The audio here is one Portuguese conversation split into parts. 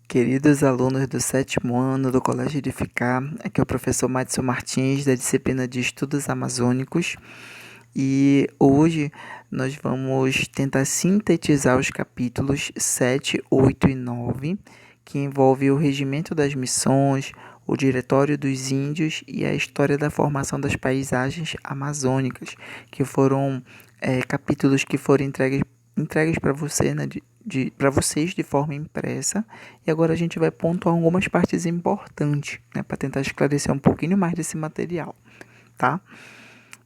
Queridos alunos do sétimo ano do Colégio Edificar, aqui é o professor Madison Martins, da disciplina de Estudos Amazônicos, e hoje nós vamos tentar sintetizar os capítulos 7, 8 e 9, que envolve o Regimento das Missões, o Diretório dos Índios e a história da formação das paisagens amazônicas, que foram capítulos que foram entregues para você, né, para vocês de forma impressa. E agora a gente vai pontuar algumas partes importantes, né, para tentar esclarecer um pouquinho mais desse material, tá?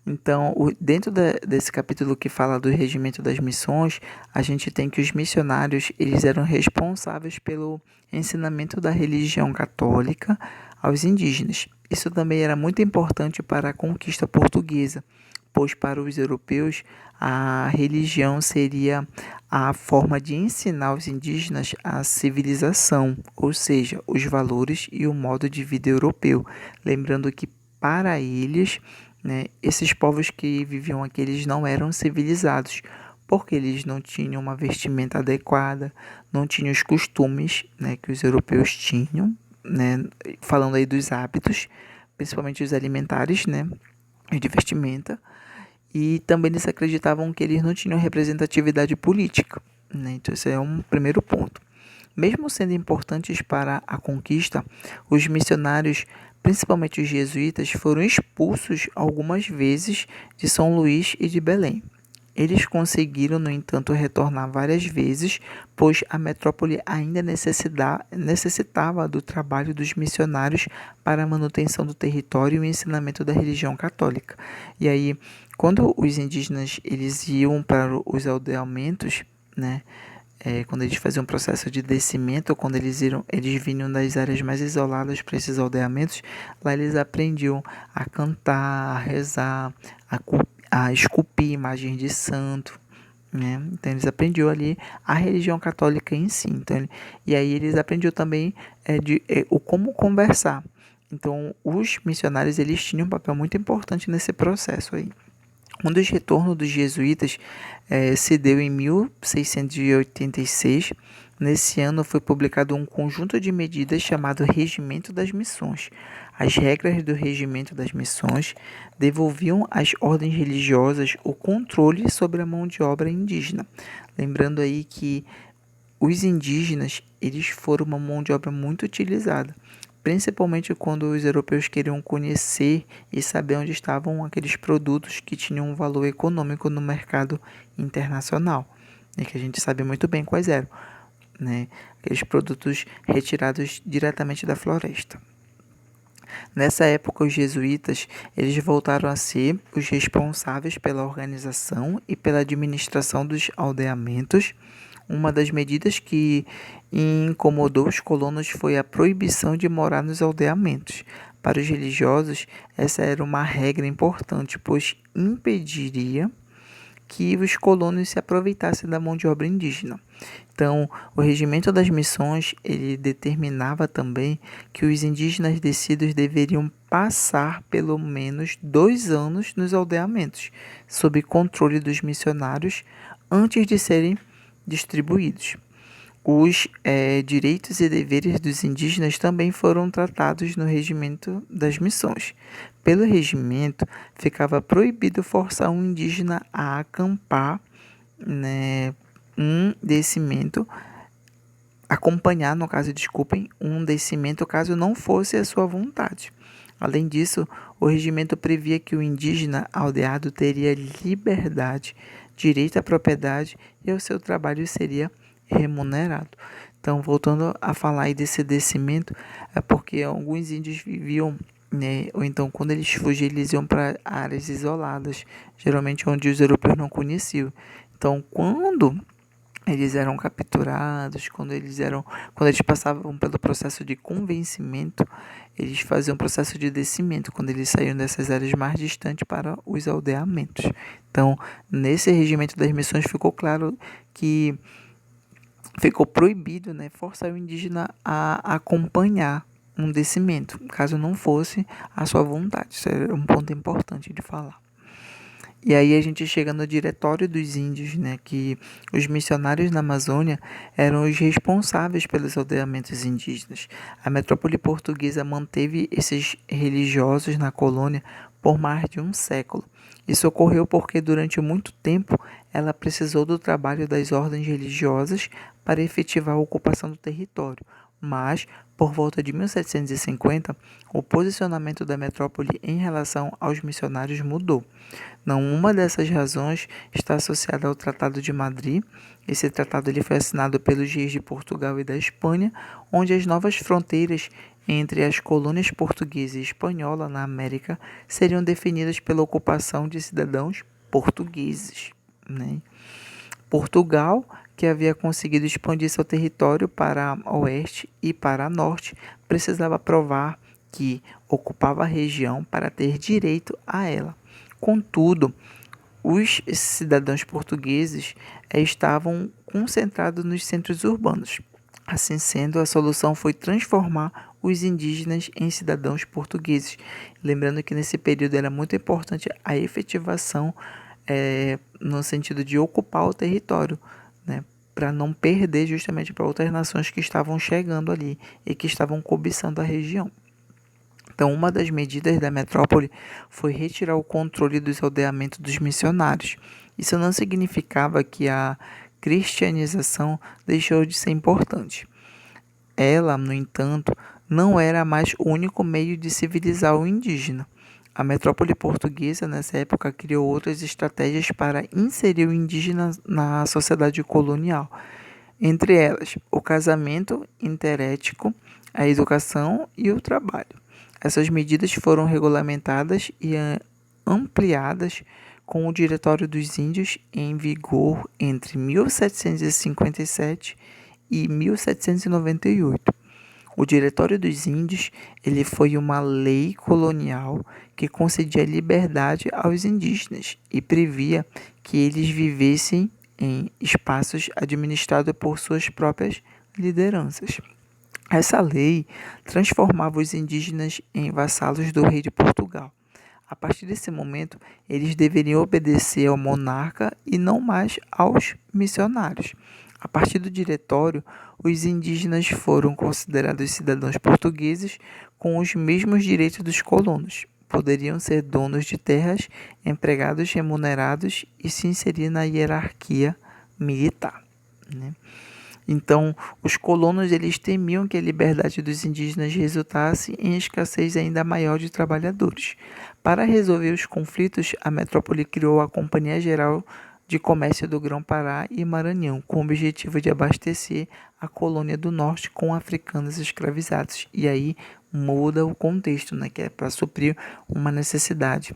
Então, dentro desse capítulo que fala do regimento das missões, a gente tem que os missionários eles eram responsáveis pelo ensinamento da religião católica aos indígenas. Isso também era muito importante para a conquista portuguesa, pois para os europeus a religião seria a forma de ensinar aos indígenas a civilização, ou seja, os valores e o modo de vida europeu. Lembrando que para eles, né, esses povos que viviam aqui eles não eram civilizados, porque eles não tinham uma vestimenta adequada, não tinham os costumes, né, que os europeus tinham, né, falando aí dos hábitos, principalmente os alimentares, né, e de vestimenta, e também eles acreditavam que eles não tinham representatividade política, né, então esse é um primeiro ponto. Mesmo sendo importantes para a conquista, os missionários, principalmente os jesuítas, foram expulsos algumas vezes de São Luís e de Belém. Eles conseguiram, no entanto, retornar várias vezes, pois a metrópole ainda necessitava do trabalho dos missionários para a manutenção do território e o ensinamento da religião católica. E aí, quando os indígenas eles iam para os aldeamentos, né, quando eles faziam um processo de descimento, quando eles vinham das áreas mais isoladas para esses aldeamentos, lá eles aprendiam a cantar, a rezar, a esculpir imagens de santo, né? Então eles aprendiam ali a religião católica em si. Então, e aí eles aprendiam também o como conversar. Então os missionários eles tinham um papel muito importante nesse processo aí. Um dos retornos dos jesuítas se deu em 1686. Nesse ano foi publicado um conjunto de medidas chamado Regimento das Missões. As regras do Regimento das Missões devolviam às ordens religiosas o controle sobre a mão de obra indígena. Lembrando aí que os indígenas eles foram uma mão de obra muito utilizada, principalmente quando os europeus queriam conhecer e saber onde estavam aqueles produtos que tinham um valor econômico no mercado internacional, e que a gente sabe muito bem quais eram, né? Aqueles produtos retirados diretamente da floresta. Nessa época, os jesuítas eles voltaram a ser os responsáveis pela organização e pela administração dos aldeamentos. Uma das medidas que incomodou os colonos foi a proibição de morar nos aldeamentos. Para os religiosos, essa era uma regra importante, pois impediria que os colonos se aproveitassem da mão de obra indígena. Então, o regimento das missões, ele determinava também que os indígenas descidos deveriam passar pelo menos 2 anos nos aldeamentos, sob controle dos missionários, antes de serem distribuídos. Os direitos e deveres dos indígenas também foram tratados no regimento das missões. Pelo regimento, ficava proibido forçar um indígena a acampar, né, um descimento, acompanhar, no caso, desculpem, um descimento caso não fosse a sua vontade. Além disso, o regimento previa que o indígena aldeado teria liberdade, direito à propriedade e o seu trabalho seria remunerado. Então, voltando a falar aí desse descimento, é porque alguns índios viviam, né, ou então quando eles fugiam, eles iam para áreas isoladas, geralmente onde os europeus não conheciam. Então, quando eles eram capturados, quando eles passavam pelo processo de convencimento, eles faziam um processo de descimento, quando eles saíam dessas áreas mais distantes para os aldeamentos. Então, nesse regimento das missões ficou claro que ficou proibido, né, forçar o indígena a acompanhar um descimento, caso não fosse a sua vontade. Isso é um ponto importante de falar. E aí a gente chega no Diretório dos Índios, né, que os missionários na Amazônia eram os responsáveis pelos aldeamentos indígenas. A metrópole portuguesa manteve esses religiosos na colônia por mais de um século. Isso ocorreu porque durante muito tempo ela precisou do trabalho das ordens religiosas para efetivar a ocupação do território. Mas, por volta de 1750, o posicionamento da metrópole em relação aos missionários mudou. Não, uma dessas razões está associada ao Tratado de Madrid. Esse tratado ele foi assinado pelos reis de Portugal e da Espanha, onde as novas fronteiras entre as colônias portuguesa e espanhola na América seriam definidas pela ocupação de cidadãos portugueses, né? Portugal, que havia conseguido expandir seu território para oeste e para norte, precisava provar que ocupava a região para ter direito a ela. Contudo, os cidadãos portugueses estavam concentrados nos centros urbanos. Assim sendo, a solução foi transformar os indígenas em cidadãos portugueses. Lembrando que nesse período era muito importante a efetivação no sentido de ocupar o território, né, para não perder justamente para outras nações que estavam chegando ali e que estavam cobiçando a região. Então, uma das medidas da metrópole foi retirar o controle dos aldeamentos dos missionários. Isso não significava que a cristianização deixou de ser importante. Ela, no entanto, não era mais o único meio de civilizar o indígena. A metrópole portuguesa, nessa época, criou outras estratégias para inserir o indígena na sociedade colonial. Entre elas, o casamento interético, a educação e o trabalho. Essas medidas foram regulamentadas e ampliadas com o Diretório dos Índios em vigor entre 1757 e 1798. O Diretório dos Índios ele foi uma lei colonial que concedia liberdade aos indígenas e previa que eles vivessem em espaços administrados por suas próprias lideranças. Essa lei transformava os indígenas em vassalos do rei de Portugal. A partir desse momento, eles deveriam obedecer ao monarca e não mais aos missionários. A partir do diretório, os indígenas foram considerados cidadãos portugueses com os mesmos direitos dos colonos. Poderiam ser donos de terras, empregados remunerados e se inserir na hierarquia militar, né? Então, os colonos eles temiam que a liberdade dos indígenas resultasse em escassez ainda maior de trabalhadores. Para resolver os conflitos, a metrópole criou a Companhia Geral de Comércio do Grão-Pará e Maranhão, com o objetivo de abastecer a colônia do norte com africanos escravizados. E aí muda o contexto, né, que é para suprir uma necessidade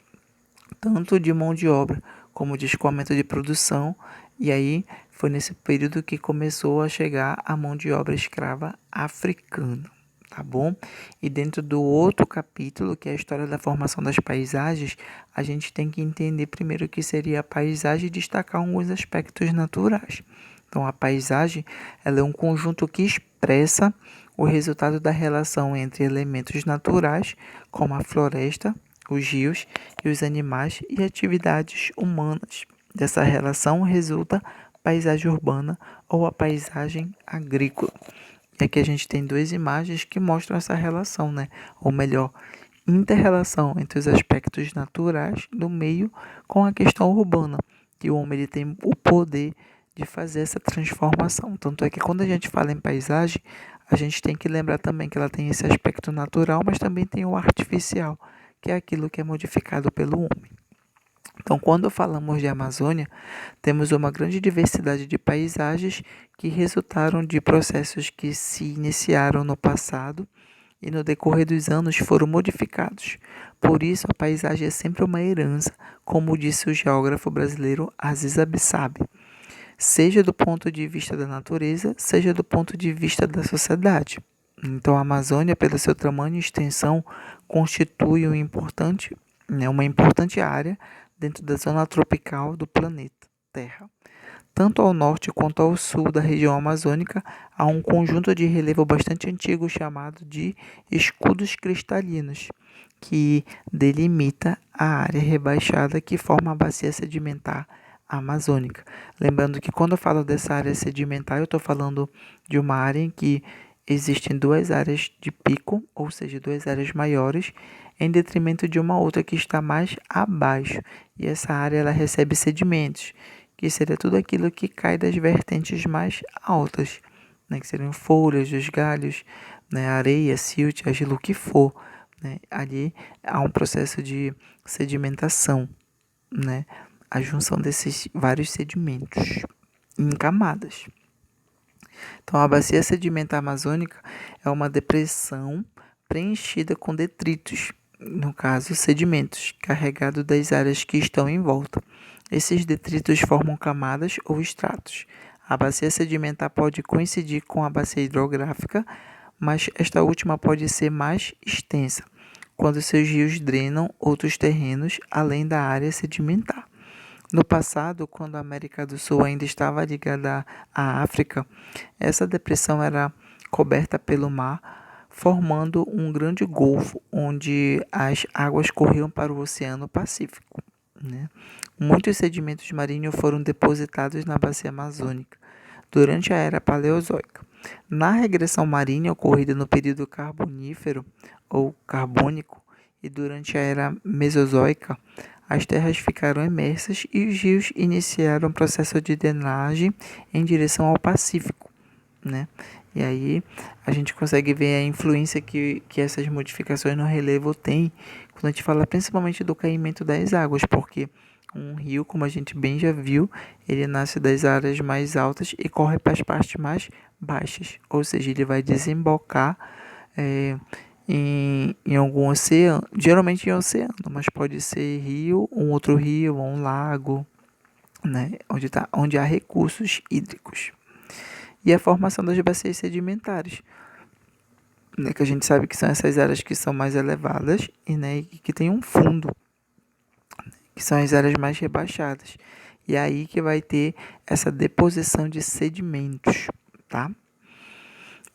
tanto de mão de obra como de escoamento de produção. E aí foi nesse período que começou a chegar a mão de obra escrava africana, tá bom? E dentro do outro capítulo, que é a história da formação das paisagens, a gente tem que entender primeiro o que seria a paisagem e destacar alguns aspectos naturais. Então, a paisagem ela é um conjunto que expressa o resultado da relação entre elementos naturais, como a floresta, os rios e os animais e atividades humanas. Dessa relação resulta paisagem urbana ou a paisagem agrícola. E aqui a gente tem duas imagens que mostram essa relação, né? Ou melhor, inter-relação entre os aspectos naturais do meio com a questão urbana, que o homem ele tem o poder de fazer essa transformação. Tanto é que quando a gente fala em paisagem, a gente tem que lembrar também que ela tem esse aspecto natural, mas também tem o artificial, que é aquilo que é modificado pelo homem. Então, quando falamos de Amazônia, temos uma grande diversidade de paisagens que resultaram de processos que se iniciaram no passado e no decorrer dos anos foram modificados. Por isso, a paisagem é sempre uma herança, como disse o geógrafo brasileiro Aziz Abissab, seja do ponto de vista da natureza, seja do ponto de vista da sociedade. Então, a Amazônia, pelo seu tamanho e extensão, constitui uma importante área dentro da zona tropical do planeta Terra. Tanto ao norte quanto ao sul da região amazônica, há um conjunto de relevo bastante antigo chamado de escudos cristalinos, que delimita a área rebaixada que forma a bacia sedimentar amazônica. Lembrando que quando eu falo dessa área sedimentar, eu estou falando de uma área em que existem duas áreas de pico, ou seja, duas áreas maiores, em detrimento de uma outra que está mais abaixo. E essa área ela recebe sedimentos, que seria tudo aquilo que cai das vertentes mais altas, né, que seriam folhas dos galhos, né, areia, silt, argila, o que for. Né? Ali há um processo de sedimentação, né? A junção desses vários sedimentos em camadas. Então, a bacia sedimentar amazônica é uma depressão preenchida com detritos, no caso, sedimentos, carregados das áreas que estão em volta. Esses detritos formam camadas ou estratos. A bacia sedimentar pode coincidir com a bacia hidrográfica, mas esta última pode ser mais extensa, quando seus rios drenam outros terrenos além da área sedimentar. No passado, quando a América do Sul ainda estava ligada à África, essa depressão era coberta pelo mar, formando um grande golfo onde as águas corriam para o Oceano Pacífico. Né? Muitos sedimentos marinhos foram depositados na bacia amazônica durante a Era Paleozoica. Na regressão marinha ocorrida no período Carbonífero ou Carbônico e durante a Era Mesozoica, as terras ficaram imersas e os rios iniciaram o processo de drenagem em direção ao Pacífico. Né? E aí a gente consegue ver a influência que essas modificações no relevo têm quando a gente fala principalmente do caimento das águas, porque um rio, como a gente bem já viu, ele nasce das áreas mais altas e corre para as partes mais baixas, ou seja, ele vai desembocar em algum oceano, geralmente em oceano, mas pode ser rio, um outro rio, um lago, né, onde há recursos hídricos. E a formação das bacias sedimentares, né, que a gente sabe que são essas áreas que são mais elevadas e, né, que tem um fundo, que são as áreas mais rebaixadas. E é aí que vai ter essa deposição de sedimentos, tá?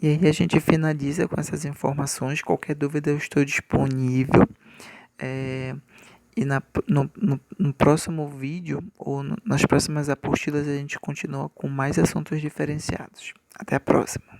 E aí a gente finaliza com essas informações. Qualquer dúvida eu estou disponível. E no próximo vídeo ou nas próximas apostilas a gente continua com mais assuntos diferenciados. Até a próxima.